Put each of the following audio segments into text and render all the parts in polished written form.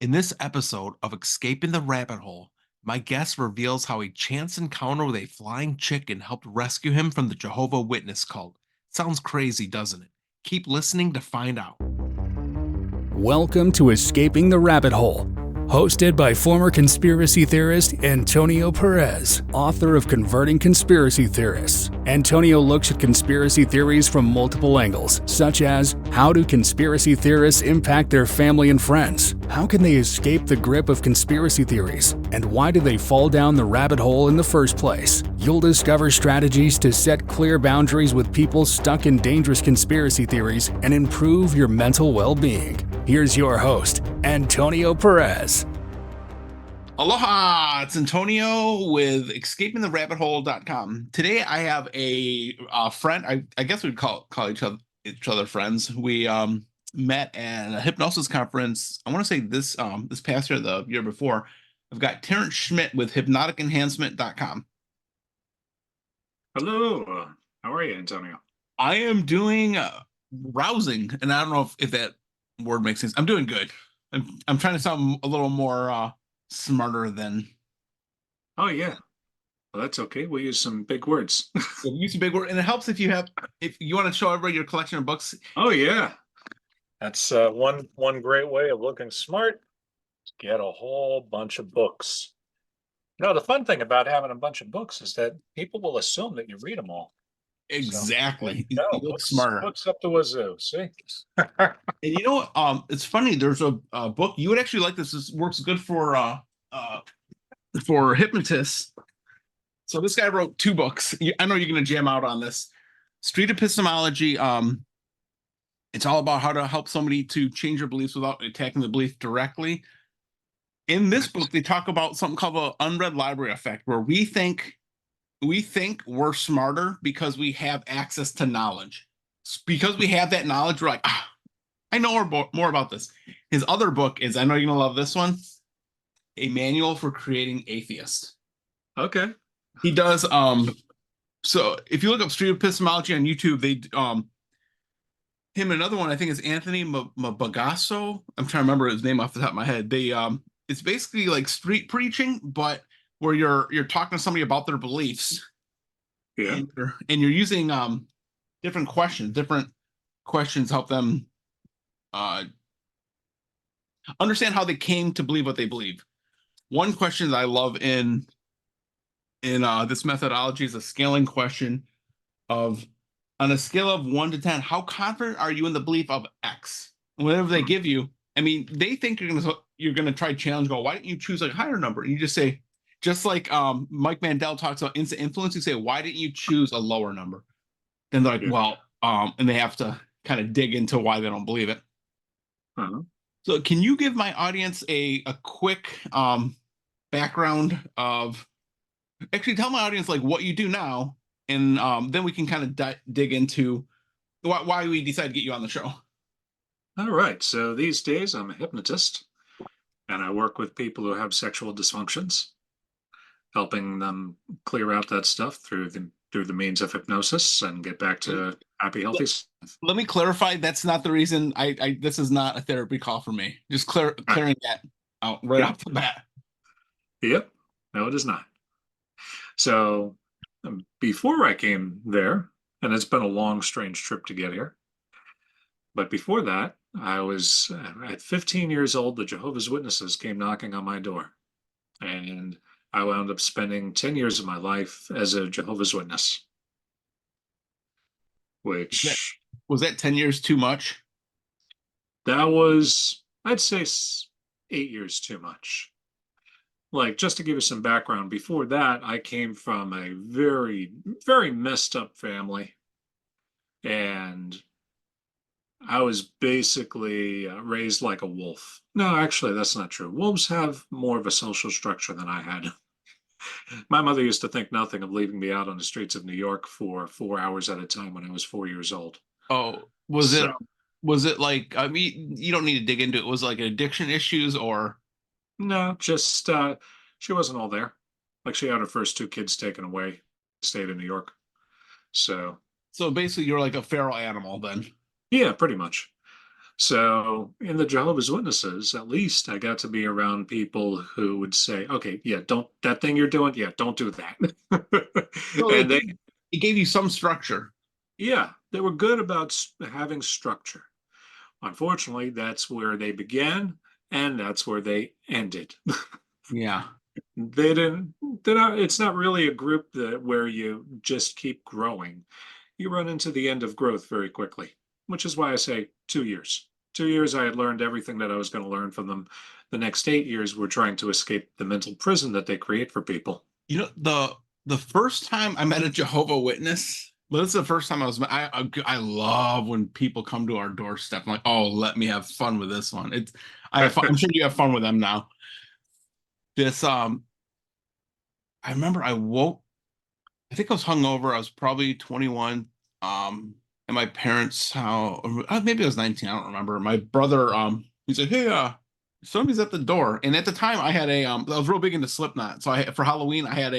In this episode of Escaping the Rabbit Hole, my guest reveals how a chance encounter with a flying chicken helped rescue him from the Jehovah Witness cult. Sounds crazy, doesn't it? Keep listening to find out. Welcome to Escaping the Rabbit Hole, hosted by former conspiracy theorist Antonio Perez, author of Converting Conspiracy Theorists. Antonio looks at conspiracy theories from multiple angles, such as how do conspiracy theorists impact their family and friends? How can they escape the grip of conspiracy theories? And why do they fall down the rabbit hole in the first place? You'll discover strategies to set clear boundaries with people stuck in dangerous conspiracy theories and improve your mental well-being. Here's your host, Antonio Perez. Aloha, it's Antonio with escapingtherabbithole.com. Today I have a friend. I guess we'd call each other friends. We met at a hypnosis conference. I want to say this past year, the year before. I've got Terrence Schmidt with hypnoticenhancement.com. Hello, how are you, Antonio? I am doing rousing, and I don't know if that word makes sense. I'm doing good. I'm trying to sound a little more smarter than. Oh yeah, well that's okay. We use some big words. Use a big word, and it helps if you want to show everybody your collection of books. Oh yeah, that's one great way of looking smart. Get a whole bunch of books. You know, the fun thing about having a bunch of books is that people will assume that you read them all. Exactly. So, You look smarter. Books up the wazoo. See. And you know what? It's funny. There's a book you would actually like. This works good for hypnotists. So this guy wrote 2 books. I know you're going to jam out on this. Street Epistemology. It's all about how to help somebody to change their beliefs without attacking the belief directly. In this book, they talk about something called the unread library effect, where we think we're smarter because we have access to knowledge. Because we have that knowledge, we're like, I know more about this. His other book is, I know you're going to love this one, A Manual for Creating Atheists. Okay. He does, so if you look up street epistemology on YouTube, they, him and another one, I think is Anthony Mabagasso. I'm trying to remember his name off the top of my head. They, it's basically like street preaching, but where you're talking to somebody about their beliefs. Yeah. And you're using, different questions help them understand how they came to believe what they believe. One question that I love in this methodology is a scaling question of, on a scale of 1 to 10, how confident are you in the belief of X? Whatever they give you, I mean, they think you're gonna try challenge. Go, why didn't you choose a higher number? And you just say, just like Mike Mandel talks about instant influence, you say, why didn't you choose a lower number? Then they're like, Yeah. well, and they have to kind of dig into why they don't believe it. Uh-huh. So can you give my audience a quick background of, actually tell my audience like what you do now, and then we can kind of dig into why we decided to get you on the show. All right. So these days I'm a hypnotist, and I work with people who have sexual dysfunctions, helping them clear out that stuff through the means of hypnosis and get back to happy, healthy life. Let me clarify. That's not the reason. This is not a therapy call for me. Just clearing that out right off the bat. Yep. No, it is not. So before I came there, and it's been a long, strange trip to get here. But before that, I was at 15 years old. The Jehovah's Witnesses came knocking on my door, and I wound up spending 10 years of my life as a Jehovah's Witness, which Was that 10 years too much? that was, I'd say 8 years too much. Like, just to give you some background, before that, I came from a very, very messed up family. And I was basically raised like a wolf. No, actually, that's not true. Wolves have more of a social structure than I had. My mother used to think nothing of leaving me out on the streets of New York for 4 hours at a time when I was 4 years old. Oh, was it like, I mean, you don't need to dig into it. Was it like addiction issues or? No, just she wasn't all there. Like, she had her first 2 kids taken away, stayed in New York. So So basically you're like a feral animal then. yeah, pretty much. So in the Jehovah's Witnesses, at least I got to be around people who would say, okay, yeah, don't, that thing you're doing, yeah, don't do that. So And it gave you some structure. yeah, they were good about having structure. Unfortunately, that's where they began and that's where they ended. Yeah. It's not really a group that where you just keep growing. You run into the end of growth very quickly, which is why I say 2 years. 2 years, I had learned everything that I was going to learn from them. The next 8 years, we're trying to escape the mental prison that they create for people. You know, the first time I met a Jehovah Witness, but this is the first time I love when people come to our doorstep. I'm like, oh, let me have fun with this one. I'm sure you have fun with them now. This I remember I think I was hungover. I was probably 21. At my parents' house, or maybe I was 19, I don't remember. My brother, he said, hey, somebody's at the door. And at the time I had I was real big into Slipknot. So for Halloween, I had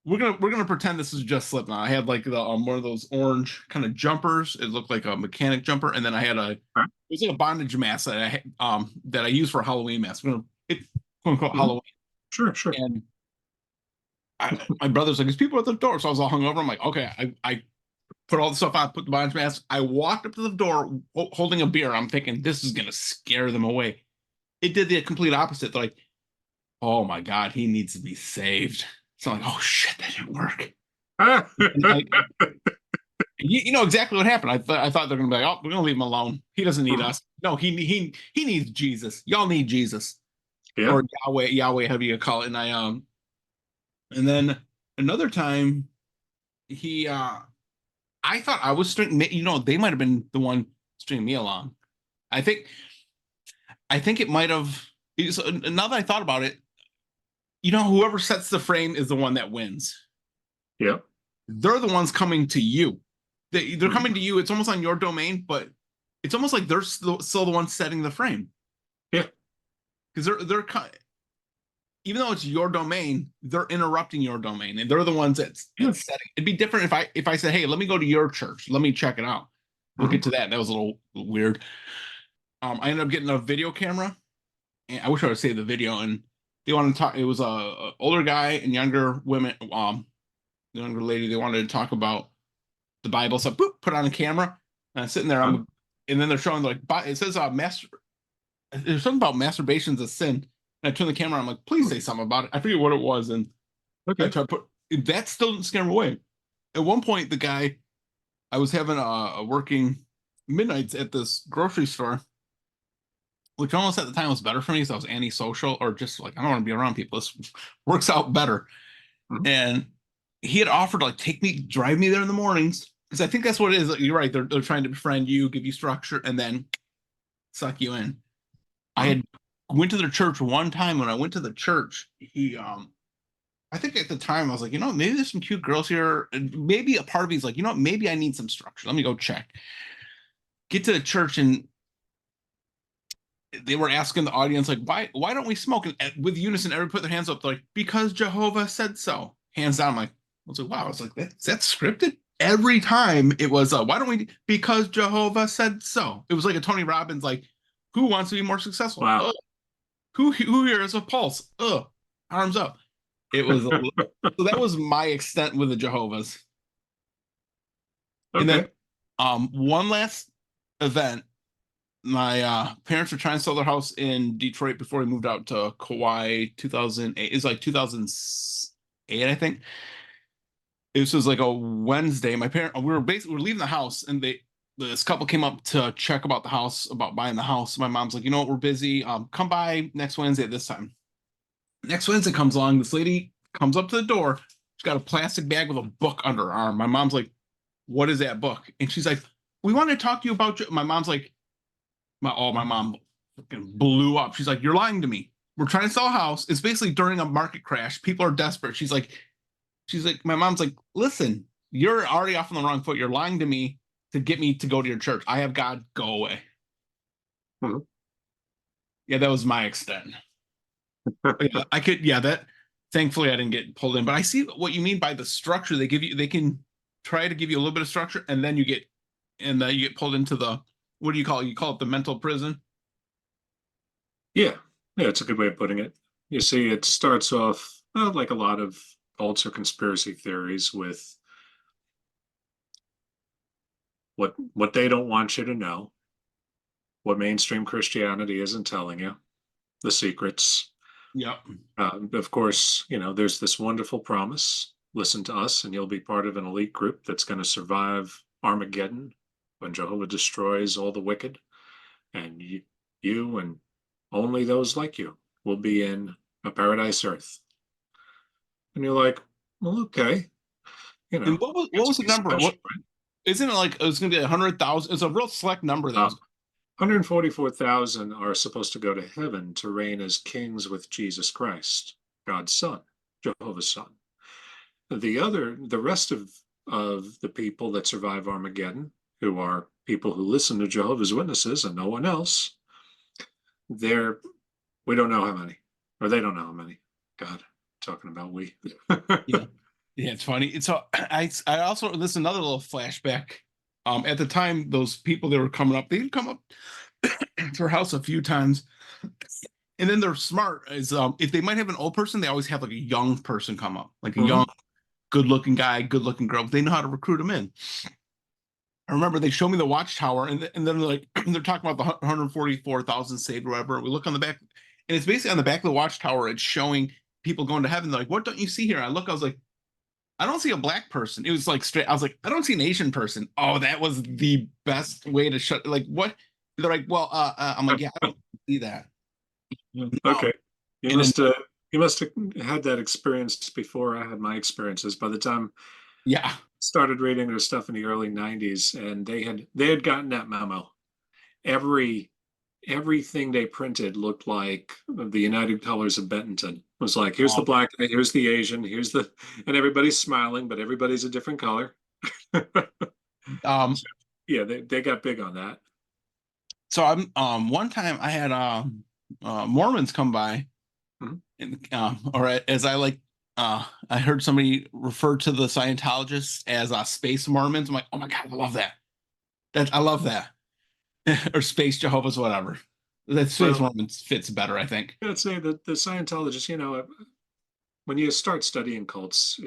we're gonna pretend this is just Slipknot. I had like the one of those orange kind of jumpers. It looked like a mechanic jumper, and then I had it was like a bondage mask that I used for a Halloween mask. It's quote unquote Halloween. Sure, sure. And my brother's like, there's people at the door. So I was all hungover. I'm like, okay, I put all the stuff on, put the bondage mask. I walked up to the door holding a beer. I'm thinking this is gonna scare them away. It did the complete opposite. They're like, oh my God, he needs to be saved. So I'm like, oh shit, that didn't work. You know exactly what happened. I thought they're gonna be like, oh, we're gonna leave him alone. He doesn't need us. No, he needs Jesus. Y'all need Jesus. Yeah. Or Yahweh, however you call it. And then another time I thought I was stringing, they might have been the one stringing me along. I think it might have. Now that I thought about it, whoever sets the frame is the one that wins. Yeah. They're the ones coming to you. They're coming to you. It's almost on your domain, but it's almost like they're still the ones setting the frame. Yeah. Because they're even though it's your domain, they're interrupting your domain, and they're the ones that's setting. It'd be different if I said, "Hey, let me go to your church. Let me check it out." We'll get to that. That was a little weird. I ended up getting a video camera, and I wish I would say the video. And they wanted to talk. It was a older guy and younger women. The younger lady. They wanted to talk about the Bible. So boop, put on a camera. And I'm sitting there. And then they're showing like it says there's something about masturbation's a sin. And I turn the camera on, I'm like, please say something about it. I forget what it was. And okay, that still didn't scare him away. At one point, the guy, I was having a working midnights at this grocery store, which almost at the time was better for me because I was antisocial, or just like, I don't want to be around people. This works out better. And he had offered to like drive me there in the mornings. Because I think that's what it is. You're right. They're trying to befriend you, give you structure, and then suck you in. I had went to their church one time. When I went to the church, I think at the time I was like, maybe there's some cute girls here. And maybe a part of me is like, maybe I need some structure. Let me go check. Get to the church, and they were asking the audience, like, why don't we smoke? And with unison, everybody put their hands up. They're like, because Jehovah said so. Hands down. I'm like, I was like, wow. I was like, that's scripted. Every time it was, why don't we? Because Jehovah said so. It was like a Tony Robbins, like, who wants to be more successful? Wow. Who here has a pulse? Arms up. It was so that was my extent with the Jehovah's. Okay. And then one last event. My parents were trying to sell their house in Detroit before we moved out to Kauai. 2008. It's like 2008, I think. This was like a Wednesday. We were leaving the house, and this couple came up to check about the house, about buying the house. My mom's like, we're busy. Come by next Wednesday at this time. Next Wednesday comes along. This lady comes up to the door. She's got a plastic bag with a book under her arm. My mom's like, what is that book? And she's like, we want to talk to you about my mom's like, my mom fucking blew up. She's like, you're lying to me. We're trying to sell a house. It's basically during a market crash. People are desperate. She's like, my mom's like, listen, you're already off on the wrong foot. You're lying to me to get me to go to your church. I have God. Go away. Yeah, that was my extent. That thankfully I didn't get pulled in, but I see what you mean by the structure they give you. They can try to give you a little bit of structure, and then you get pulled into the what do you call it? You call it the mental prison? Yeah, yeah, it's a good way of putting it. You see, it starts off like a lot of cults or conspiracy theories with what they don't want you to know, what mainstream Christianity isn't telling you, the secrets. Yep. Of course, there's this wonderful promise. Listen to us, and you'll be part of an elite group that's going to survive Armageddon when Jehovah destroys all the wicked, and you and only those like you will be in a paradise earth. And you're like, well, okay, And what was the number? special, What isn't it like? It was going to be 100,000. It's a real select number that right? was. 144,000 are supposed to go to heaven to reign as kings with Jesus Christ, God's son, Jehovah's son. The rest of the people that survive Armageddon, who are people who listen to Jehovah's Witnesses and no one else, they're we don't know how many, or they don't know how many. God, talking about we. Yeah, yeah, it's funny. It's so I also this is another little flashback. At the time, those people that were coming up, they'd come up to our house a few times, and then they're smart. Is if they might have an old person, they always have like a young person come up, like a young, good-looking guy, good-looking girl. They know how to recruit them in. I remember they showed me the watchtower, and then like they're talking about the 144,000 saved, or whatever. We look on the back, and it's basically on the back of the watchtower. It's showing people going to heaven. They're like, "What don't you see here?" I look, I was like, "I don't see a black person." It was like straight. I was like, "I don't see an Asian person." Oh, that was the best way to shut. Like what? They're like, "Well, I'm like, yeah, I don't see that." Okay. You And then must have you must have had that experience before I had my experiences. By the time yeah, I started reading their stuff in the early 90s, and they had gotten that memo. Every everything they printed looked like the United Colors of Bentonton. It was like, here's the um, black guy, here's the Asian, and everybody's smiling, but everybody's a different color. um, So, yeah, they got big on that. so I'm one time I had Mormons come by, Mhm. and or as I like I heard somebody refer to the Scientologists as space Mormons. I'm like, oh my god, I love that. I love that. Or space Jehovah's, whatever. That space Well, Mormons fits better, I think. I'd say that the Scientologists, when you start studying cults,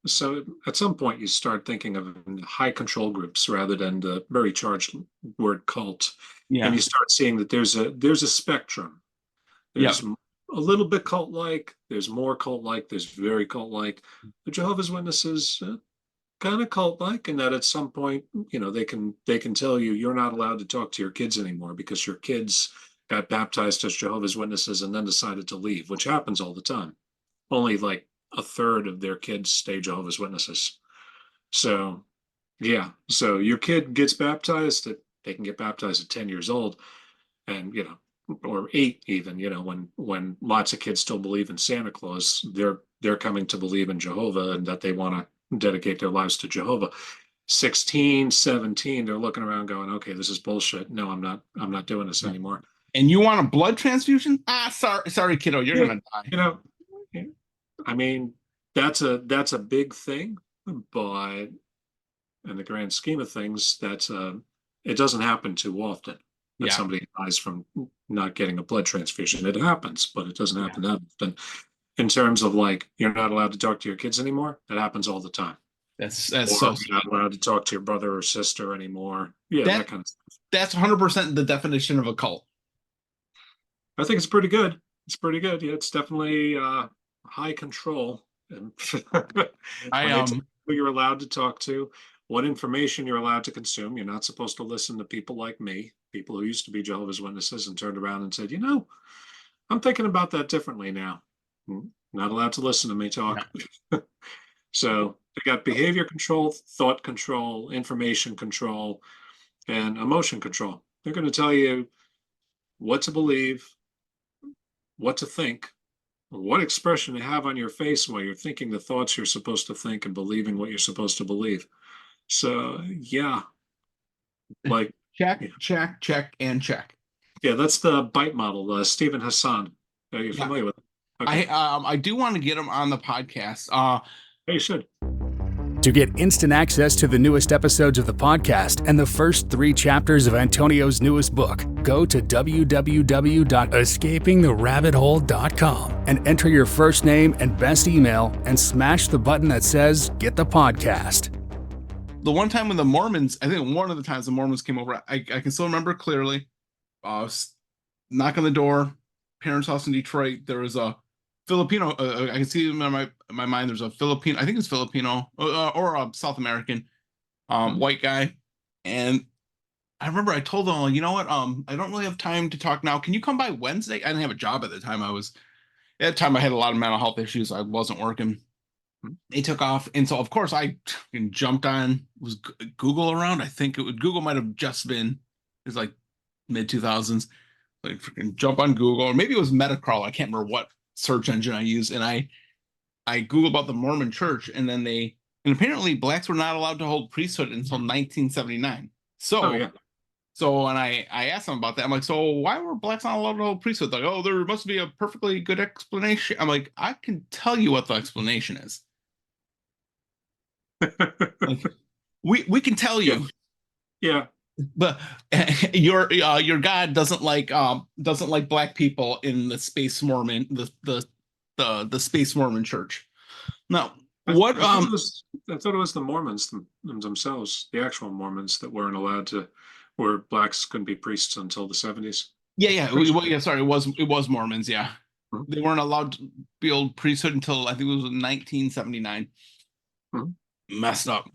so at some point you start thinking of high control groups rather than the very charged word cult, and Yeah. you start seeing that there's a spectrum. Yep. There's a little bit cult like, there's more cult like, there's very cult like. The Jehovah's Witnesses kind of cult like, in that at some point, they can tell you you're not allowed to talk to your kids anymore because your kids got baptized as Jehovah's Witnesses and then decided to leave, which happens all the time. Only like a third of their kids stay Jehovah's Witnesses. So yeah, so your kid gets baptized. They can get baptized at 10 years old, and or 8 even. When lots of kids still believe in Santa Claus, they're coming to believe in Jehovah and that they want to dedicate their lives to Jehovah. 16, 17, they're looking around going, okay, this is bullshit. No, I'm not doing this anymore. And you want a blood transfusion? Sorry, kiddo, you're Yeah, gonna die. you know, I mean, that's a big thing, but in the grand scheme of things, it doesn't happen too often that Yeah, somebody dies from not getting a blood transfusion. It happens, but it doesn't yeah. happen that often. In terms of like, you're not allowed to talk to your kids anymore, that happens all the time. That's Or so you're not allowed to talk to your brother or sister anymore. Yeah, that that kind of stuff. that's 100% the definition of a cult. I think it's pretty good. It's pretty good. Yeah, it's definitely high control. And I when they tell you who you're allowed to talk to, what information you're allowed to consume, you're not supposed to listen to people like me, people who used to be Jehovah's Witnesses and turned around and said, I'm thinking about that differently now. Not allowed to listen to me yeah. talk. So they got behavior control, thought control, information control, and emotion control. They're going to tell you what to believe, what to think, what expression to have on your face while you're thinking the thoughts you're supposed to think and believing what you're supposed to believe. So yeah, like Check, yeah, check, check, and check. yeah, that's the bite model. Stephen Hassan. Are you Yeah. familiar with it? Okay, I do want to get him on the podcast. hey, you should. To get instant access to the newest episodes of the podcast and the first 3 chapters of Antonio's newest book, go to www.escapingtherabbithole.com and enter your first name and best email and smash the button that says Get the Podcast. The one time when the Mormons, I think one of the times the Mormons came over, I can still remember clearly. Knock on the door, parents' house in Detroit. There was a Filipino. I can see in my mind. There's a Filipino. I think it's Filipino or a South American white guy. And I remember I told them, you know what? I don't really have time to talk now. Can you come by Wednesday? I didn't have a job at the time. At that time I had a lot of mental health issues. I wasn't working. They took off, and so of course I jumped on. Was Google around? I think Google might have just been. It was like mid 2000s. Like freaking jump on Google, or maybe it was Metacrawl. I can't remember what search engine I used, and I Googled about the Mormon Church, and then apparently blacks were not allowed to hold priesthood until 1979. So, so when I asked them about that, I'm like, so why were blacks not allowed to hold priesthood? Like, oh, there must be a perfectly good explanation. I'm like, I can tell you what the explanation is. Like, we can tell you. Yeah. But your God doesn't like black people in the Space Mormon the Space Mormon Church. Now, what I thought it was the Mormons themselves, the actual Mormons, that weren't allowed to, where blacks couldn't be priests until the 70s. Yeah. Sorry, it was Mormons. Yeah, they weren't allowed to build priesthood until I think it was 1979. Messed up.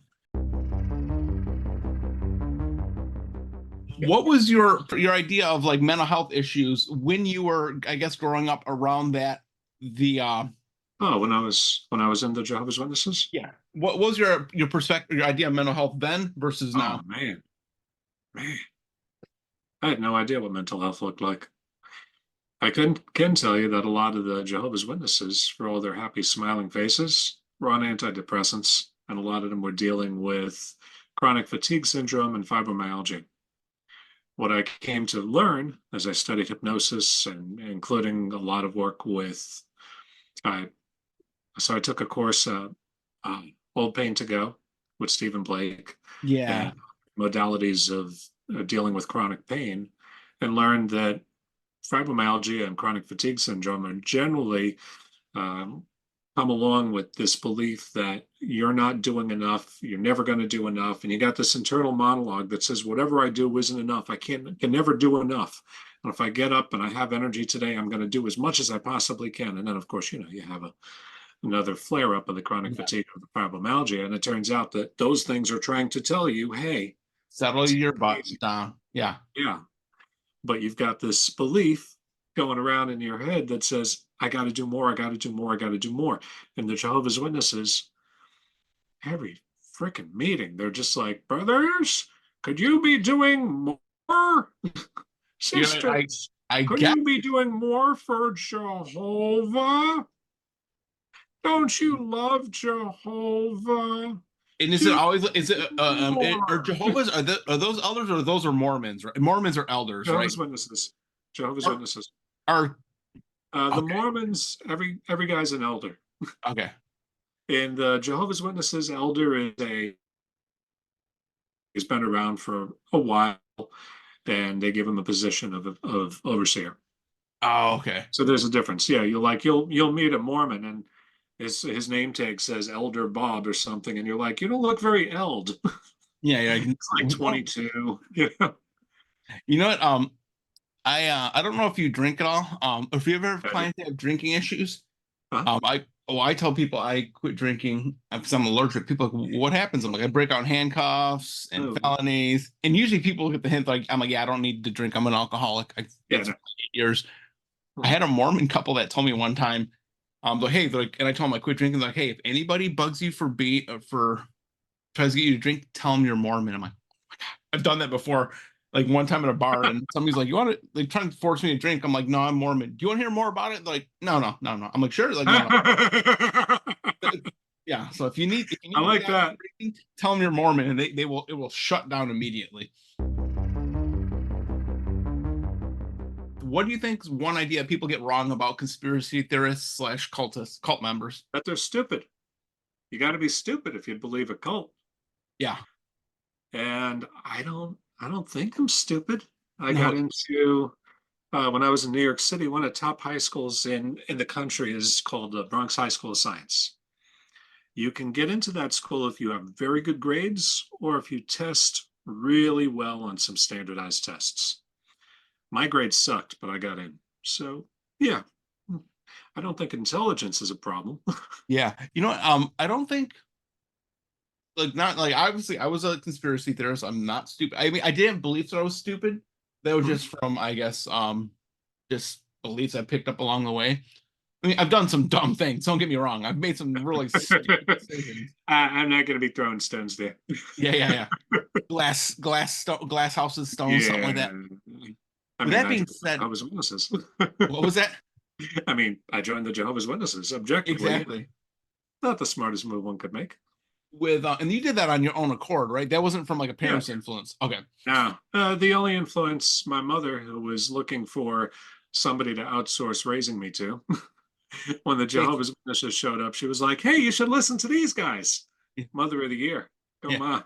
What was your idea of like mental health issues when you were, I guess, growing up around that? When I was in the Jehovah's Witnesses? Yeah. What was your perspective, your idea of mental health then versus now? Oh, man. I had no idea what mental health looked like. I can tell you that a lot of the Jehovah's Witnesses, for all their happy smiling faces, were on antidepressants, and a lot of them were dealing with chronic fatigue syndrome and fibromyalgia. What I came to learn as I studied hypnosis, and including a lot of work with, I took a course, Old Pain to Go with Stephen Blake. Yeah. And modalities of dealing with chronic pain, and learned that fibromyalgia and chronic fatigue syndrome are generally come along with this belief that you're not doing enough, you're never going to do enough, and you got this internal monologue that says whatever I do isn't enough. I can never do enough, and if I get up and I have energy today, I'm going to do as much as I possibly can. And then of course, you have another flare up of the chronic fatigue or the fibromyalgia, and it turns out that those things are trying to tell you, hey, settle your butt down. Yeah But you've got this belief going around in your head that says, I got to do more, I got to do more, I got to do more. And the Jehovah's Witnesses, every freaking meeting, they're just like, brothers, could you be doing more? Sisters, could you be doing more for Jehovah? Don't you love Jehovah? And is it are Jehovah's, are those elders, or those are Mormons? Right? Mormons are elders, Jehovah's right? Witnesses. Jehovah's Witnesses. Are the Mormons, every guy's an elder. Okay. And the Jehovah's Witnesses elder he's been around for a while, and they give him a position of overseer. Oh, okay. So there's a difference. Yeah, you'll meet a Mormon, and his name tag says Elder Bob or something, and you're like, you don't look very eld. Yeah. It's like 22. Yeah. You know what? I don't know if you drink at all. If you ever have clients that have drinking issues, I tell people I quit drinking because I'm allergic. People are like, what happens? I'm like, I break out handcuffs and felonies, and usually people get the hint. Like, I'm like, yeah, I don't need to drink. I'm an alcoholic. It's 8 years. I had a Mormon couple that told me one time, but hey, and I told them I quit drinking. They're like, hey, if anybody bugs you for tries to get you to drink, tell them you're Mormon. I'm like, oh my God, I've done that before. Like one time at a bar, and somebody's like, you want to, like, trying to force me to drink. I'm like, no, I'm Mormon. Do you want to hear more about it? They're like, no. I'm like, sure. Like, no. Yeah. So if you need I like that. Drinking, tell them you're Mormon, and it will shut down immediately. What do you think is one idea people get wrong about conspiracy theorists / cult members? That they're stupid. You got to be stupid if you believe a cult. Yeah. And I don't think I'm stupid. I got No. into when I was in New York City. One of the top high schools in the country is called the Bronx High School of Science. You can get into that school if you have very good grades or if you test really well on some standardized tests. My grades sucked, but I got in. So yeah, I don't think intelligence is a problem. Yeah. I don't think like not like obviously I was a conspiracy theorist. I'm not stupid. I mean, I didn't believe that I was stupid. That was just from, I guess, just beliefs I picked up along the way. I mean, I've done some dumb things. Don't get me wrong. I've made some really stupid decisions. I'm not going to be throwing stones there. Yeah, yeah, yeah. Glass houses, stone, something like Yeah. that. I With mean, that I being joined the said, Jehovah's Witnesses. what was that? I mean, I joined the Jehovah's Witnesses objectively. Exactly. Not the smartest move one could make. With and you did that on your own accord, right? That wasn't from like a Yeah. parent's influence. Okay. Now, the only influence my mother, who was looking for somebody to outsource raising me to, when the Hey, Jehovah's Witnesses showed up, she was like, "Hey, you should listen to these guys." Mother of the year, go yeah. ma.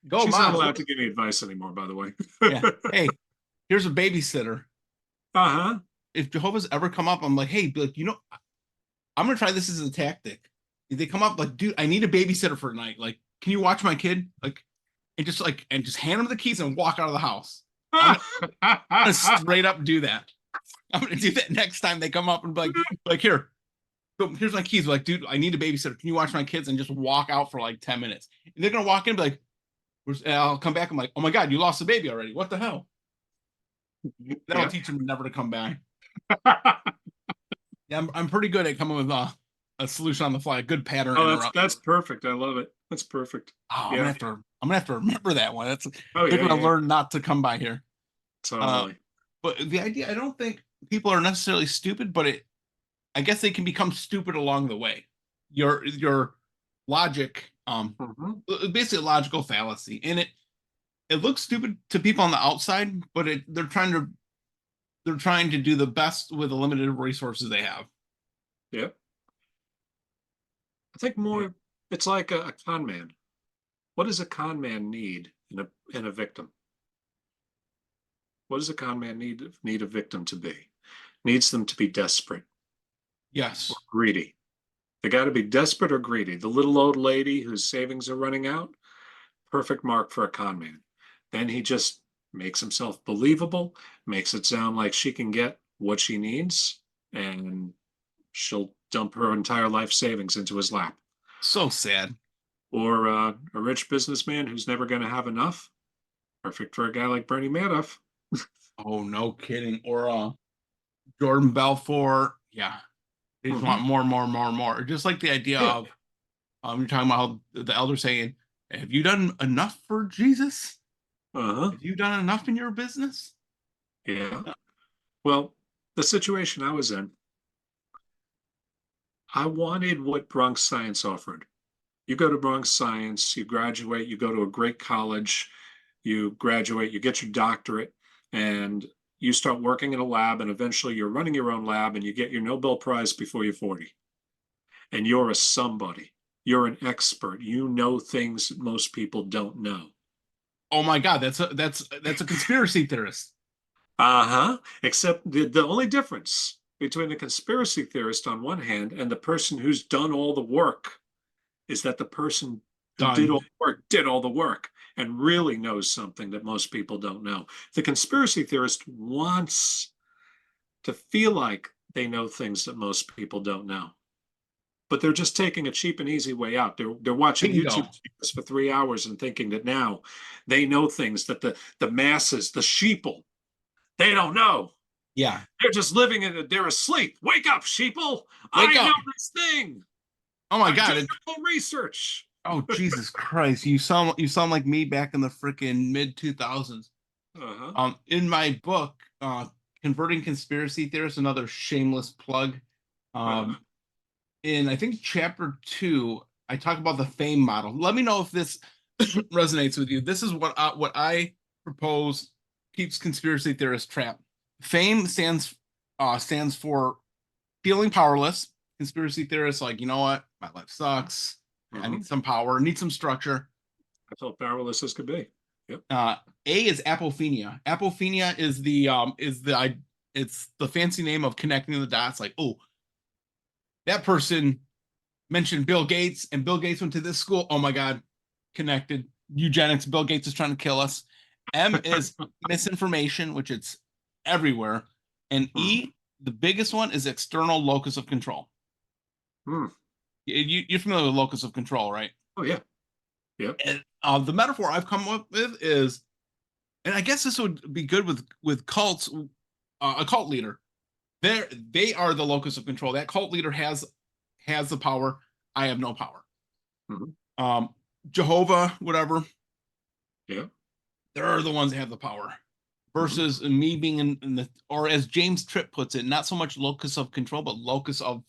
Go, She's not mom. allowed to give me advice anymore, by the way. Yeah. Hey, here's a babysitter. Uh-huh. If Jehovah's ever come up, I'm like, hey, like, I'm gonna try this as a tactic. If they come up like, dude, I need a babysitter for tonight. Like, can you watch my kid? Like, and just hand them the keys and walk out of the house. I'm gonna straight up do that. I'm gonna do that next time they come up and be like here, so here's my keys. Like, dude, I need a babysitter. Can you watch my kids? And just walk out for like 10 minutes. And they're gonna walk in and be like, and I'll come back. I'm like, oh my god, you lost the baby already. What the hell? That'll Yeah. teach them never to come back. Yeah, I'm pretty good at coming with a solution on the fly, a good pattern. Oh, that's perfect. I love it. That's perfect. Oh, Yeah. I'm gonna have to remember that one. Oh, They're yeah, gonna yeah. learn not to come by here. Totally. But the idea, I don't think people are necessarily stupid, but I guess they can become stupid along the way. Your logic, basically a logical fallacy, and it looks stupid to people on the outside, but they're trying to do the best with the limited resources they have. Yeah. I think more, it's like a con man. What does a con man need in a victim? What does a con man need a victim to be? Needs them to be desperate, Yes. or greedy. They got to be desperate or greedy. The little old lady whose savings are running out, perfect mark for a con man. Then he just makes himself believable, makes it sound like she can get what she needs, and she'll dump her entire life savings into his lap. So sad. Or a rich businessman who's never going to have enough. Perfect for a guy like Bernie Madoff. Oh, no kidding. Or Jordan Belfort. Yeah. They just want more, more, more, more. Just like the idea of you're talking about how the elder saying, have you done enough for Jesus? Have you done enough in your business? Yeah. Well, the situation I was in, I wanted what Bronx Science offered. You go to Bronx Science, you graduate, you go to a great college, you graduate, you get your doctorate, and you start working in a lab, and eventually you're running your own lab and you get your Nobel Prize before you're 40. And you're a somebody. You're an expert. You know things that most people don't know. Oh my God, that's a conspiracy theorist. Uh-huh. Except the only difference between the conspiracy theorist on one hand and the person who's done all the work is that the person who did all the work did all the work and really knows something that most people don't know. The conspiracy theorist wants to feel like they know things that most people don't know. But they're just taking a cheap and easy way out. They're watching YouTube videos for 3 hours and thinking that now they know things that the masses, the sheeple, they don't know. Yeah. They're just living in it. They're asleep. Wake up, sheeple. Wake up. know this thing. Oh my God. Research. Oh, Jesus Christ. You sound like me back in the freaking mid 2000s. In my book, Converting Conspiracy Theorists, another shameless plug. In I think chapter 2, I talk about the FAME model. Let me know if this resonates with you. This is what I propose keeps conspiracy theorists trapped. FAME stands for feeling powerless. Conspiracy theorists like, you know what, my life sucks. I need some power, need some structure. I felt powerless as could be. Yep. A is apophenia. Apophenia is it's the fancy name of connecting the dots. Like, oh, that person mentioned Bill Gates, and Bill Gates went to this school. Oh my God, connected. Eugenics. Bill Gates is trying to kill us. M is misinformation, which it's everywhere. And E, the biggest one, is external locus of control. You're familiar with locus of control, right? Oh yeah. Yep. And the metaphor I've come up with is, and I guess this would be good with cults. A cult leader, they are the locus of control. That cult leader has the power. I have no power. Jehovah, whatever. Yeah. They're the ones that have the power. Versus me being in the, or as James Tripp puts it, not so much locus of control, but locus of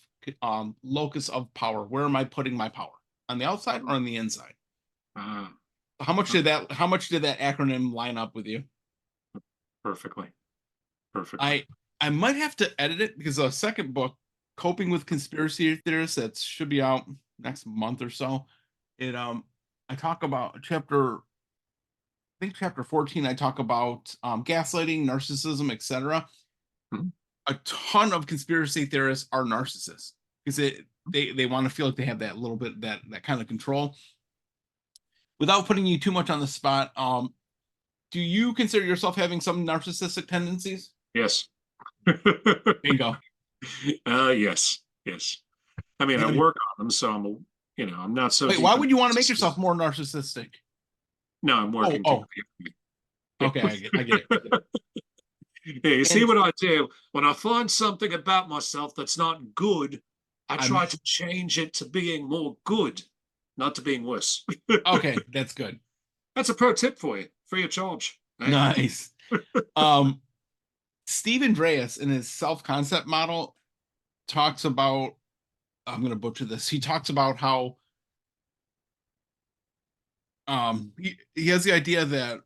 power. Where am I putting my power? On the outside or on the inside? How much did that acronym line up with you? Perfectly. I might have to edit it because the second book, Coping with Conspiracy Theorists, that should be out next month or so. I talk about chapter 14. I talk about gaslighting, narcissism, etc. A ton of conspiracy theorists are narcissists because they want to feel like they have that little bit that kind of control. Without putting you too much on the spot, do you consider yourself having some narcissistic tendencies? Yes. Bingo. Yes. I mean, I work on them, so I'm not so. Wait, why would you want to make yourself more narcissistic? No, I'm working. Okay, I get it. Yeah, you see what I do? When I find something about myself that's not good, I try to change it to being more good, not to being worse. Okay, that's good. That's a pro tip for you, free of charge. Nice. Steve Andreas in his self-concept model talks about, I'm going to butcher this. He talks about how he has the idea that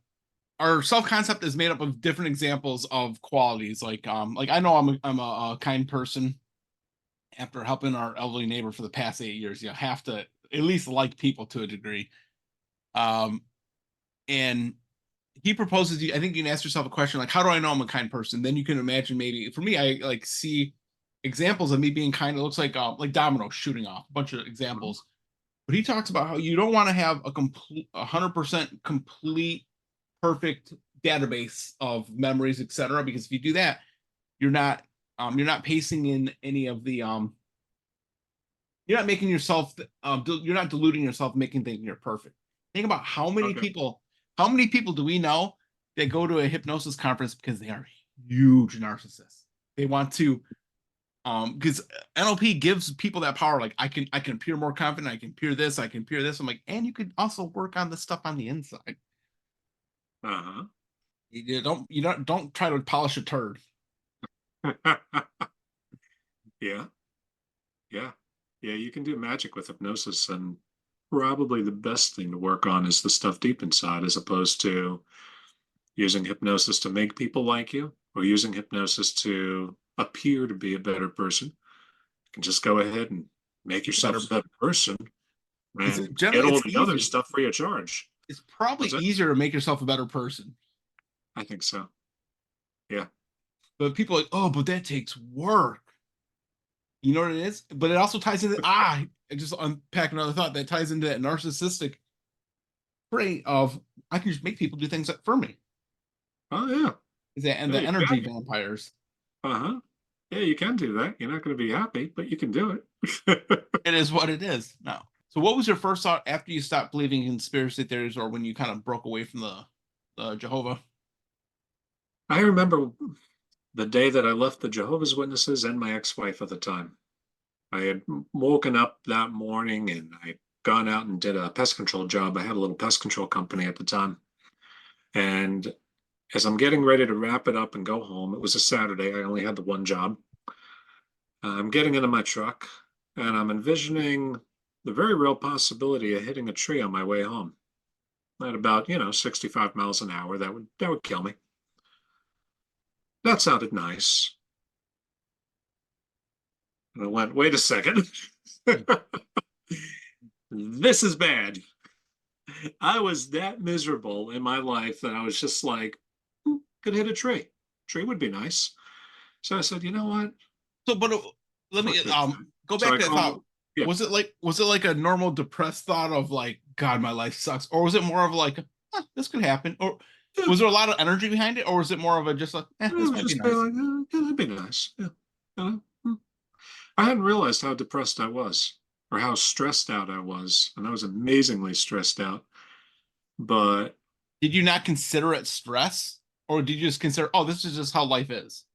our self-concept is made up of different examples of qualities. Like I know I'm a kind person. After helping our elderly neighbor for the past 8 years, you have to at least like people to a degree. And he proposes, I think you can ask yourself a question like, how do I know I'm a kind person? Then you can imagine, maybe for me, I like see examples of me being kind. It looks like domino shooting off, a bunch of examples. But he talks about how you don't want to have a 100% complete, perfect database of memories, etc. Because if you do that, you're not pasting in any of the you're not making yourself you're not deluding yourself, making thinking you're perfect. Think about how many people do we know that go to a hypnosis conference because they are huge narcissists. They want to because NLP gives people that power. Like I can appear more confident, I can appear this, I can appear this. I'm like, and you could also work on the stuff on the inside. You don't try to polish a turd. Yeah, you can do magic with hypnosis, and probably the best thing to work on is the stuff deep inside, as opposed to using hypnosis to make people like you or using hypnosis to appear to be a better person. You can just go ahead and make yourself a better person and get all the other stuff free of charge. It's probably easier to make yourself a better person. I think so. Yeah. But people are like, oh, but that takes work. You know what it is? But it also ties into I just unpack another thought that ties into that narcissistic trait of I can just make people do things for me. Oh yeah. And the energy vampires. Yeah, you can do that. You're not going to be happy, but you can do it. It is what it is. No. So what was your first thought after you stopped believing in conspiracy theories, or when you kind of broke away from the Jehovah? I remember the day that I left the Jehovah's Witnesses and my ex-wife at the time. I had woken up that morning and I'd gone out and did a pest control job. I had a little pest control company at the time. And as I'm getting ready to wrap it up and go home, it was a Saturday. I only had the one job. I'm getting into my truck and I'm envisioning the very real possibility of hitting a tree on my way home at about, 65 miles an hour. That would kill me. That sounded nice. And I went, wait a second. this is bad. I was that miserable in my life that I was just like, could hit a tree. Tree would be nice. So I said, you know what? So, but let me Fuck this. go So back I to that thought. called, yeah, Was it like a normal depressed thought of like, God, my life sucks, or was it more of like, this could happen, or yeah. was there a lot of energy behind it, or was it more of a just like, It this was might be just nice? like, yeah, that'd be nice. Yeah. You know? I hadn't realized how depressed I was or how stressed out I was. And I was amazingly stressed out. But Did you not consider it stress, or did you just consider, oh, this is just how life is?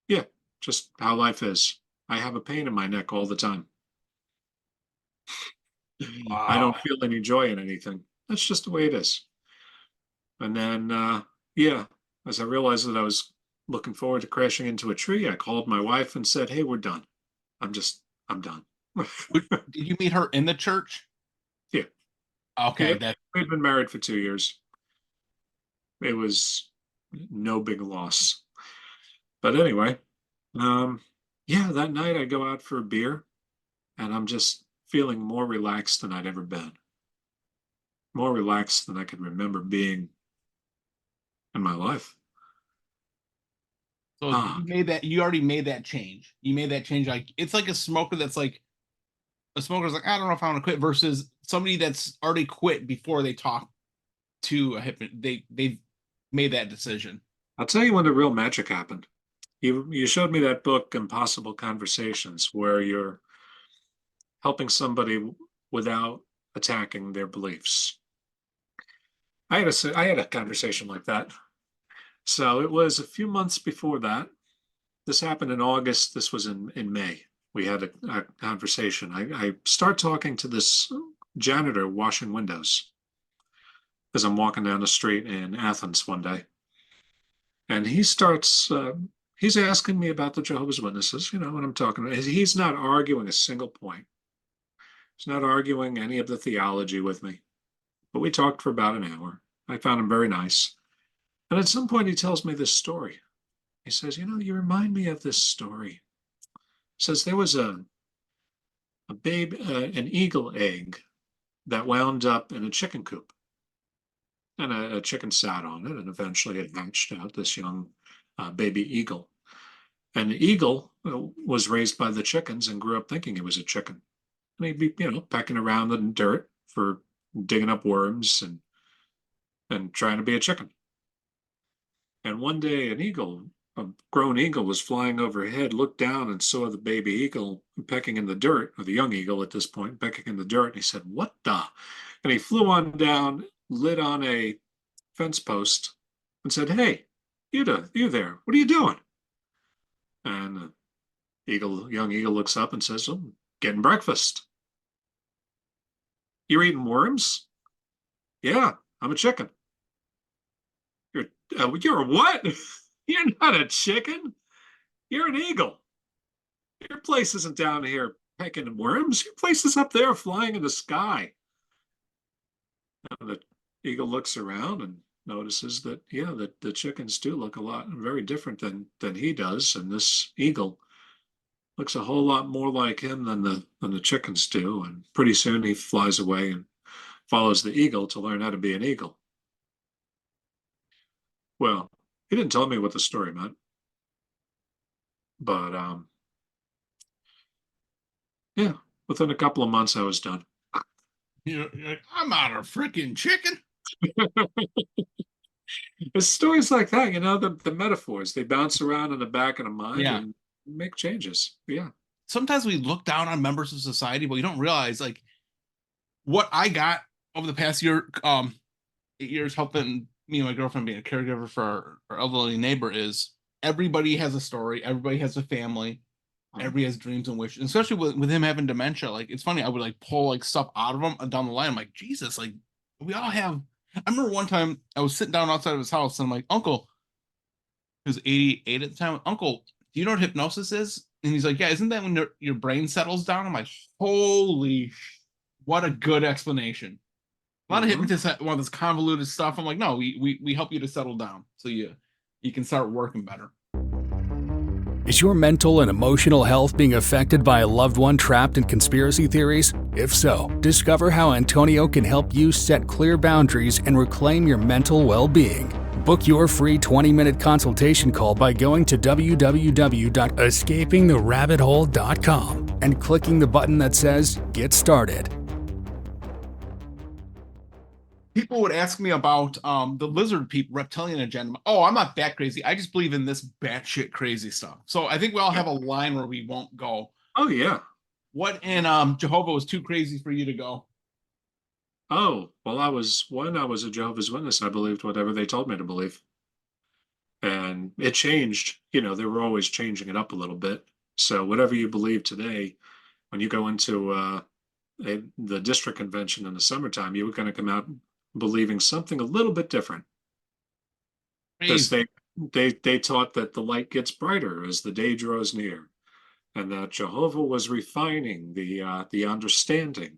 yeah, just how life is. I have a pain in my neck all the time. I Wow. don't feel any joy in anything. That's just the way it is. And then, yeah, as I realized that I was looking forward to crashing into a tree, I called my wife and said, hey, we're done. I'm done. Did you meet her in the church? Yeah. Okay, Yeah. that We'd been married for 2 years. It was no big loss. But anyway, um, yeah, that night I go out for a beer and I'm just feeling more relaxed than I'd ever been. More relaxed than I could remember being in my life. so Ah, you made that, you already made that change. You made that change. Like it's like a smoker that's like a smoker's like, I don't know if I want to quit versus somebody that's already quit before they talk to a they've made that decision. I'll tell you when the real magic happened. You showed me that book, Impossible Conversations, where you're helping somebody without attacking their beliefs. I had a conversation like that. So it was a few months before that. This happened in August. This was in May. We had a conversation. I start talking to this janitor washing windows as I'm walking down the street in Athens one day. And he's asking me about the Jehovah's Witnesses, what I'm talking about. He's not arguing a single point. He's not arguing any of the theology with me. But we talked for about an hour. I found him very nice. And at some point, he tells me this story. He says, you remind me of this story. He says there was an eagle egg that wound up in a chicken coop. And a chicken sat on it, and eventually it hatched out this young baby eagle. And the eagle was raised by the chickens and grew up thinking it was a chicken. And he'd be, pecking around in dirt for digging up worms and trying to be a chicken. And one day, a grown eagle, was flying overhead, looked down and saw the baby eagle pecking in the dirt, or the young eagle at this point, pecking in the dirt. And he said, "What the?" And he flew on down, lit on a fence post, and said, "Hey, you there? What are you doing?" And young eagle looks up and says, "Oh, getting breakfast." "You're eating worms?" "Yeah, I'm a chicken." You're a what?" "You're not a chicken. You're an eagle. Your place isn't down here pecking worms. Your place is up there flying in the sky." And the eagle looks around and notices that, yeah, that the chickens do look a lot very different than he does. And this eagle looks a whole lot more like him than the chickens do. And pretty soon he flies away and follows the eagle to learn how to be an eagle. Well, he didn't tell me what the story meant, but yeah, within a couple of months I was done. You're like, I'm out of freaking chicken. It's stories like that, the metaphors, they bounce around in the back of the mind Yeah. and make changes. Yeah. Sometimes we look down on members of society, but we don't realize like what I got over the past year, 8 years helping me and my girlfriend being a caregiver for our elderly neighbor is everybody has a story, everybody has a family, everybody has dreams and wishes, and especially with him having dementia. Like it's funny, I would like pull like stuff out of him down the line. I'm like, Jesus, like we all have. I remember one time I was sitting down outside of his house and I'm like, Uncle, he was 88 at the time. Uncle, do you know what hypnosis is? And he's like, yeah, isn't that when your brain settles down? I'm like, holy, what a good explanation. A lot of Mhm. hypnotists want this convoluted stuff. I'm like, no, we help you to settle down so you can start working better. Is your mental and emotional health being affected by a loved one trapped in conspiracy theories? If so, discover how Antonio can help you set clear boundaries and reclaim your mental well-being. Book your free 20-minute consultation call by going to www.escapingtherabbithole.com and clicking the button that says Get Started. People would ask me about the lizard people, reptilian agenda. Oh, I'm not that crazy. I just believe in this batshit crazy stuff. So I think we all have a line where we won't go. Oh yeah. What in Jehovah was too crazy for you to go? Oh, well, I was a Jehovah's Witness. I believed whatever they told me to believe. And it changed. You know, they were always changing it up a little bit. So whatever you believe today, when you go into the district convention in the summertime, you were going to come out believing something a little bit different. Because they taught that the light gets brighter as the day draws near, and that Jehovah was refining the understanding.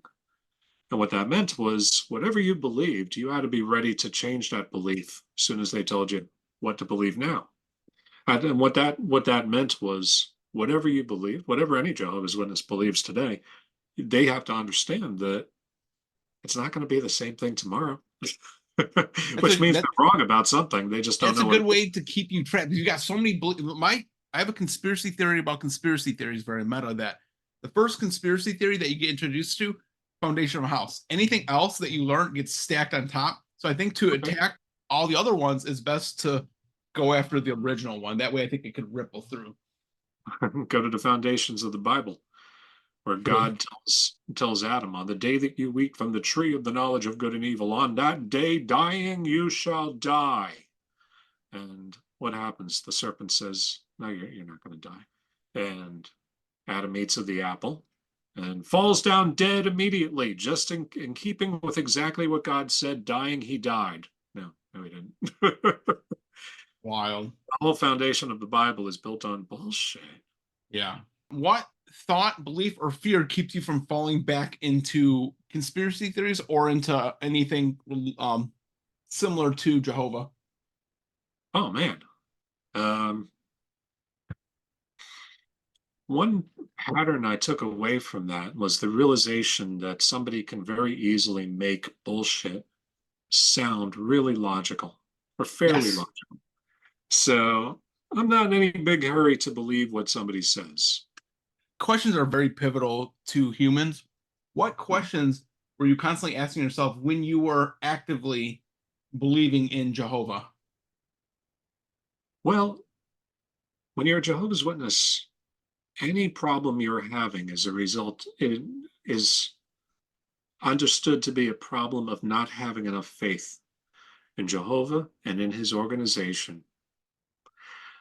And what that meant was whatever you believed, you had to be ready to change that belief as soon as they told you what to believe now. And what that meant was whatever you believe, whatever any Jehovah's Witness believes today, they have to understand that it's not going to be the same thing tomorrow. Which means they're wrong about something. They just don't know. That's a good way to keep you trapped. You got so many. I have a conspiracy theory about conspiracy theories, very meta, that the first conspiracy theory that you get introduced to, foundation of a house. Anything else that you learn gets stacked on top. So I think to attack all the other ones is best to go after the original one. That way I think it could ripple through. Go to the foundations of the Bible, where God tells Adam, on the day that you eat from the tree of the knowledge of good and evil, on that day dying you shall die. And what happens? The serpent says, no, you're not going to die. And Adam eats of the apple and falls down dead immediately, just in keeping with exactly what God said, dying he died. No, he didn't. Wild. The whole foundation of the Bible is built on bullshit. Yeah. What thought, belief, or fear keeps you from falling back into conspiracy theories or into anything similar to Jehovah? Oh man. One pattern I took away from that was the realization that somebody can very easily make bullshit sound really logical or fairly logical. So I'm not in any big hurry to believe what somebody says. Questions are very pivotal to humans. What questions were you constantly asking yourself when you were actively believing in Jehovah? Well, when you're a Jehovah's Witness, any problem you're having as a result is understood to be a problem of not having enough faith in Jehovah and in his organization.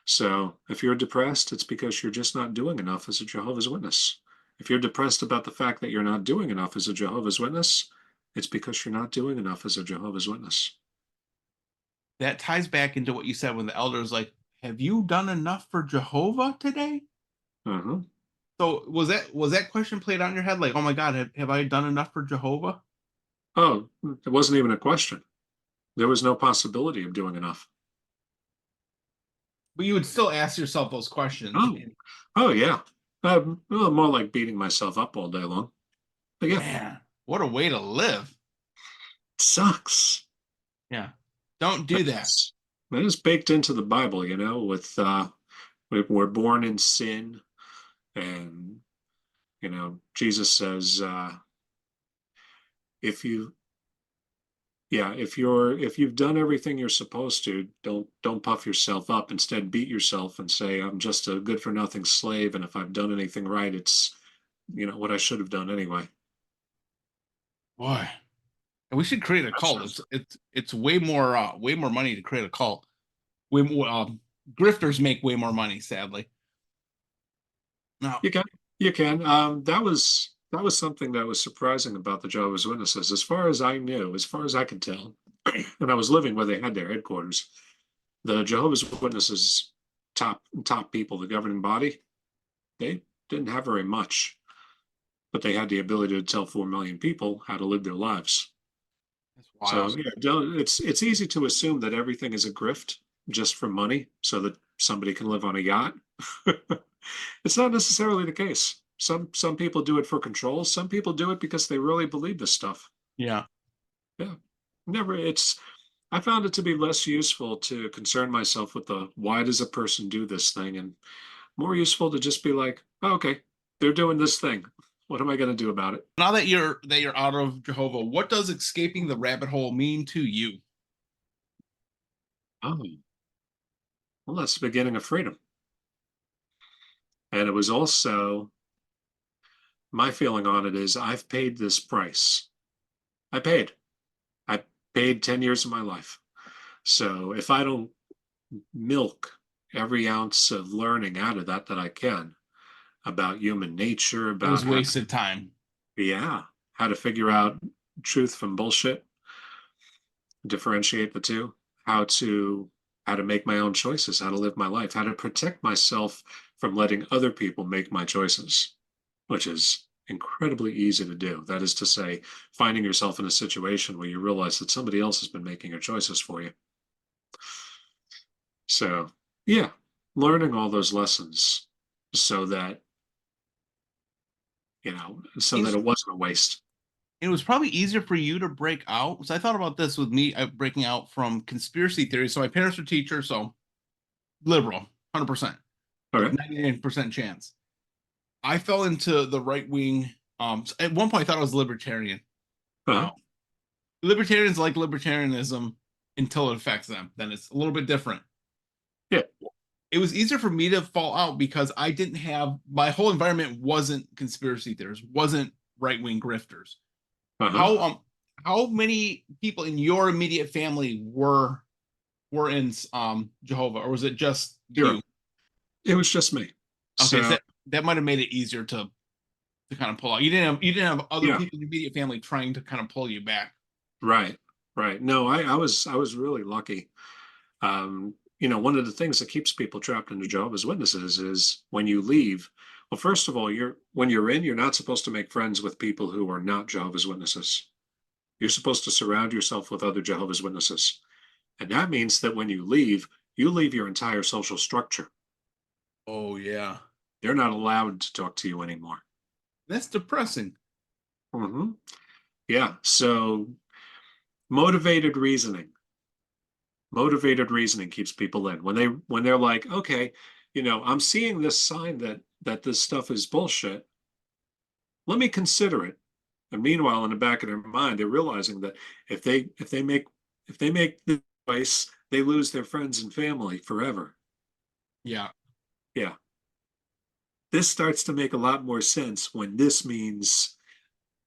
So if you're depressed, it's because you're just not doing enough as a Jehovah's Witness. If you're depressed about the fact that you're not doing enough as a Jehovah's Witness, it's because you're not doing enough as a Jehovah's Witness. That ties back into what you said when the elder is like, have you done enough for Jehovah today? Uh-huh. So was that question played out in your head? Like, oh my God, have I done enough for Jehovah? Oh, it wasn't even a question. There was no possibility of doing enough. But you would still ask yourself those questions. Oh yeah. Well, more like beating myself up all day long. But yeah. Man, what a way to live. It sucks. Yeah. Don't do that. That is baked into the Bible, you know, with we're born in sin, and you know, Jesus says if you've done everything you're supposed to, don't puff yourself up. Instead, beat yourself and say, I'm just a good for nothing slave, and if I've done anything right, it's, you know, what I should have done anyway. Boy. And we should create a cult. It's way more money to create a cult. Way more grifters make way more money, sadly. No. You can. That was something that was surprising about the Jehovah's Witnesses. As far as I knew, as far as I could tell, and I was living where they had their headquarters, the Jehovah's Witnesses top people, the governing body, they didn't have very much, but they had the ability to tell 4 million people how to live their lives. So yeah, it's easy to assume that everything is a grift just for money so that somebody can live on a yacht. It's not necessarily the case. Some people do it for control. Some people do it because they really believe this stuff. Yeah. Yeah. Never it's I found it to be less useful to concern myself with the why does a person do this thing, and more useful to just be like, oh, okay, they're doing this thing. What am I going to do about it? Now that you're out of Jehovah, what does escaping the rabbit hole mean to you? Oh, well, that's the beginning of freedom. And it was also my feeling on it is I've paid this price. I paid. I paid 10 years of my life. So if I don't milk every ounce of learning out of that I can about human nature, It was about how, wasted time. yeah, how to figure out truth from bullshit, differentiate the two, how to how to make my own choices, how to live my life, how to protect myself from letting other people make my choices, which is incredibly easy to do. That is to say, finding yourself in a situation where you realize that somebody else has been making your choices for you. So, yeah, learning all those lessons so that, so that It's, it wasn't a waste. it was probably easier for you to break out. So I thought about this with me breaking out from conspiracy theories. So my parents were teachers, so liberal, 100%, like Okay. 99% chance. I fell into the right wing. At one point, I thought I was libertarian. Uh-huh. Um, Libertarians like libertarianism until it affects them. Then it's a little bit different. Yeah. It was easier for me to fall out because I didn't have my whole environment wasn't conspiracy theorists, wasn't right wing grifters. Uh-huh. How many people in your immediate family were in Jehovah, or was it just Zero. you? It was just me. Okay, so So, that might have made it easier to kind of pull out. You didn't have other yeah, people in your immediate family trying to kind of pull you back. right. Right. No, I was really lucky. One of the things that keeps people trapped in the Jehovah's Witnesses is when you leave. Well, first of all, when you're in, you're not supposed to make friends with people who are not Jehovah's Witnesses. You're supposed to surround yourself with other Jehovah's Witnesses. And that means that when you leave your entire social structure. Oh yeah, They're not allowed to talk to you anymore. that's depressing. Hmm. Yeah. So motivated reasoning. Motivated reasoning keeps people in. When they're like, okay, I'm seeing this sign that this stuff is bullshit. Let me consider it. And meanwhile, in the back of their mind, they're realizing that if they make the choice, they lose their friends and family forever. Yeah, Yeah. This starts to make a lot more sense when this means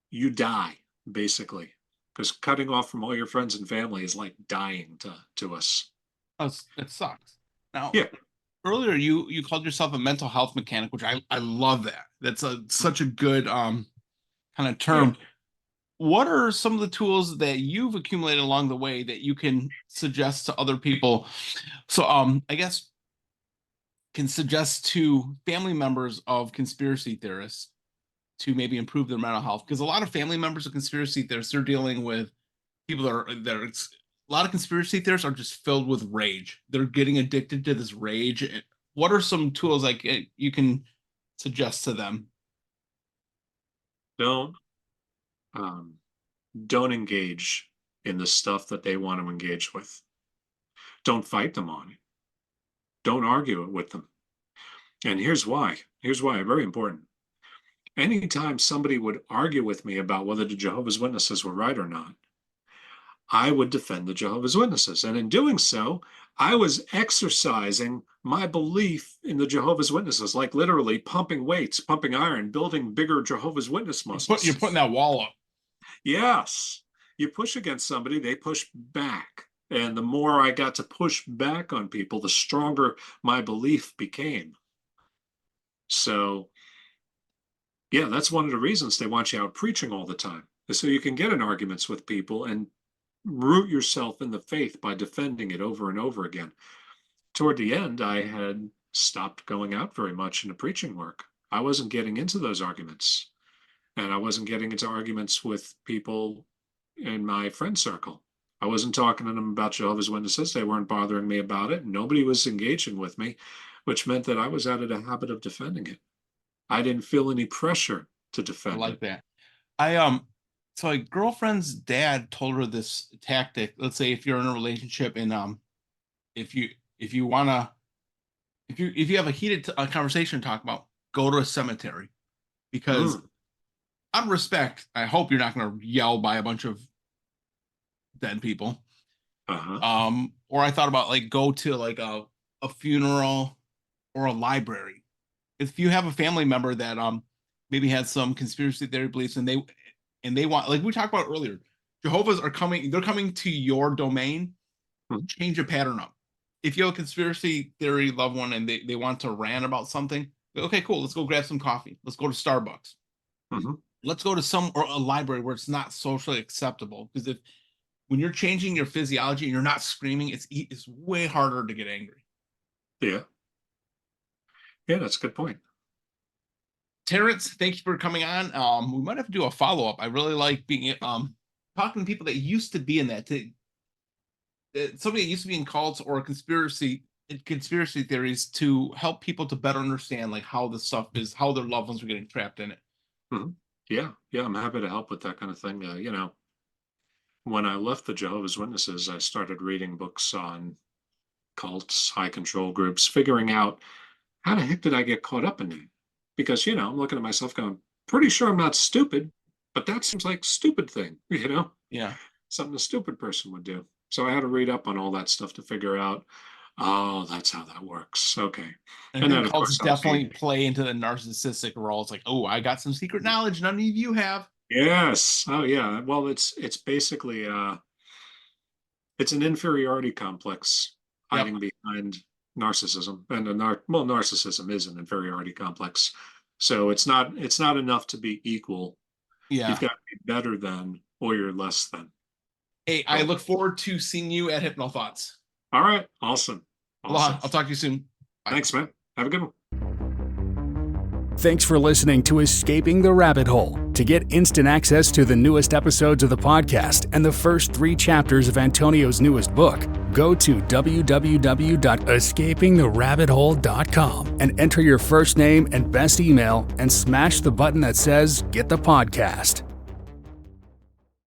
you die, basically. Because cutting off from all your friends and family is like dying to us. it sucks. Now, Yeah. earlier you called yourself a mental health mechanic, which I love that. That's such a good kind of Yeah. term. What are some of the tools that you've accumulated along the way that you can suggest to other people? So I guess can suggest to family members of conspiracy theorists to maybe improve their mental health, because a lot of family members of conspiracy theorists, they're dealing with people that are a lot of conspiracy theorists are just filled with rage. They're getting addicted to this rage. What are some tools like you can suggest to them? Don't um, don't engage in the stuff that they want to engage with. Don't fight them on it. Don't argue it with them. And here's why. Here's why. Very important. Anytime somebody would argue with me about whether the Jehovah's Witnesses were right or not, I would defend the Jehovah's Witnesses. And in doing so, I was exercising my belief in the Jehovah's Witnesses, like literally pumping weights, pumping iron, building bigger Jehovah's Witness You're muscles. putting that wall up. Yes. You push against somebody, they push back. And the more I got to push back on people, the stronger my belief became. So, yeah, that's one of the reasons they want you out preaching all the time, is so you can get in arguments with people and root yourself in the faith by defending it over and over again. Toward the end, I had stopped going out very much into preaching work. I wasn't getting into those arguments, and I wasn't getting into arguments with people in my friend circle. I wasn't talking to them about Jehovah's Witnesses. They weren't bothering me about it. Nobody was engaging with me. which meant that I was out of the habit of defending it. I didn't feel any pressure to I defend like it. that. So a girlfriend's dad told her this tactic. Let's say if you're in a relationship and if you wanna if you have a heated conversation to talk about, go to a cemetery, because out of respect, I hope you're not going to yell by a bunch of dead people. Or I thought about like go to like a funeral or a library. If you have a family member that maybe has some conspiracy theory beliefs and they want, like we talked about earlier, Jehovah's are coming, they're coming to your domain, change a pattern up. If you have a conspiracy theory loved one and they want to rant about something, okay, cool, let's go grab some coffee. Let's go to Starbucks. Let's go to a library where it's not socially acceptable. Because when you're changing your physiology and you're not screaming, it's way harder to get angry. Yeah. Yeah, that's a good point. Terrence, thank you for coming on. We might have to do a follow-up. I really like being talking to people that used to be in that. Somebody that used to be in cults or conspiracy theories, to help people to better understand like how this stuff is, how their loved ones are getting trapped in it. Yeah, I'm happy to help with that kind of thing. When I left the Jehovah's Witnesses, I started reading books on cults, high control groups, figuring out how the heck did I get caught up in that? Because, I'm looking at myself going, pretty sure I'm not stupid, but that seems like a stupid thing, Yeah. Something a stupid person would do. So I had to read up on all that stuff to figure out, oh, that's how that works. Okay. And then, of course, definitely play into the narcissistic role. It's like, oh, I got some secret knowledge none of you have. Yes. Oh, yeah. Well, it's basically it's an inferiority complex hiding behind narcissism, and narcissism is an inferiority complex. So it's not enough to be equal. Yeah, you've got to be better than, or you're less than. Hey, I look forward to seeing you at Hypno Thoughts. All right, awesome. Aloha. I'll talk to you soon. Bye. Thanks, man. Have a good one. Thanks for listening to Escaping the Rabbit Hole. To get instant access to the newest episodes of the podcast and the first 3 chapters of Antonio's newest book, go to www.escapingtherabbithole.com and enter your first name and best email and smash the button that says Get the Podcast.